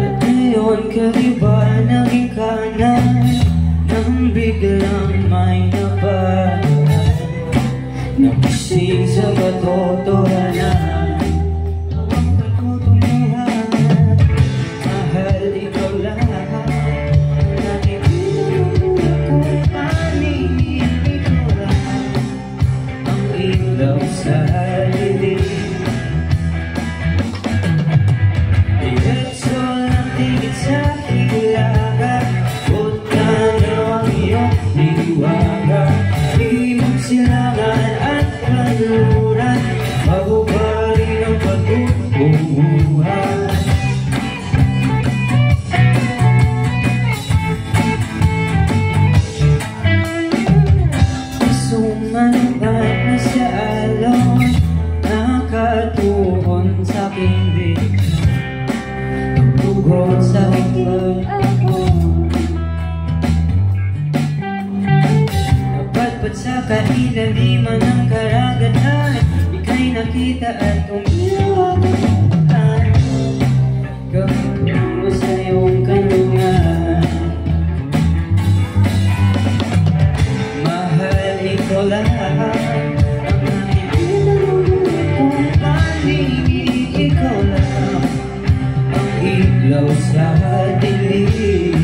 At ngayon kaiba naging kanan nang biglang may nabahan, nagising sa katotohanan. Mahal, ikaw lang. Nakikita ko panig, ikaw lang ang ilaw sa dilim. Diretso lang tingin sa hilaga, utang ang iyong liwaga. Di magsilangan at kaluran, mahubari ng pagbubuhay. Sumanbat na sa alon, nakatuon sa aking ang tugon sa aking napatpat sa kailaliman ng karagatan, ika'y nakita at umilawagan. Gawin mo sa iyong kanungan, mahal, ikaw lang ang nakikita kong panig, ikaw lang ang ilaw sa dilim.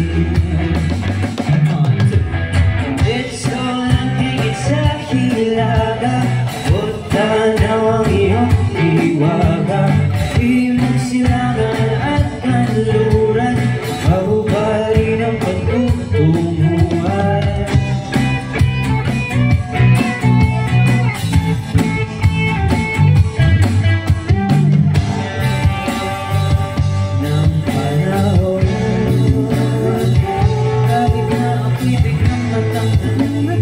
Diretso lang tingin sa hilaga, tanaw ang iyong liwaga. Di magsilangan at kanluran, mahubari ng pagtutunguhan. Ng panahon, kahit na ako'y biglang matanggal,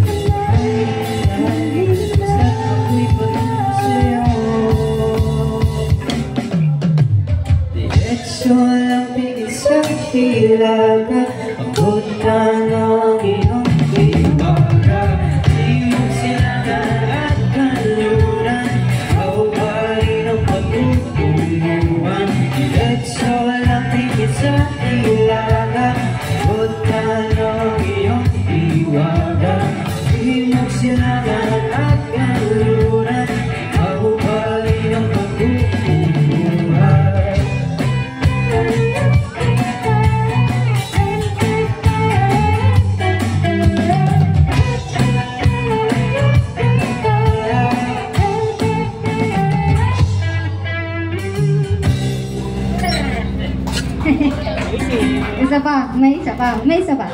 basta't ako'y patungo sa'yo. Diretso lang tingin sa hilaga, abot tanaw ang iyong liwaga. Di magsilangan at kanluran, mahubari ng pagtutunguhan. Diretso lang tingin sa hilaga, abot tanaw ang iyong liwaga. Di magsilangan at kanluran, mahubari ng pagtutunguhan. Isa pa, may isa pa, may isa pa.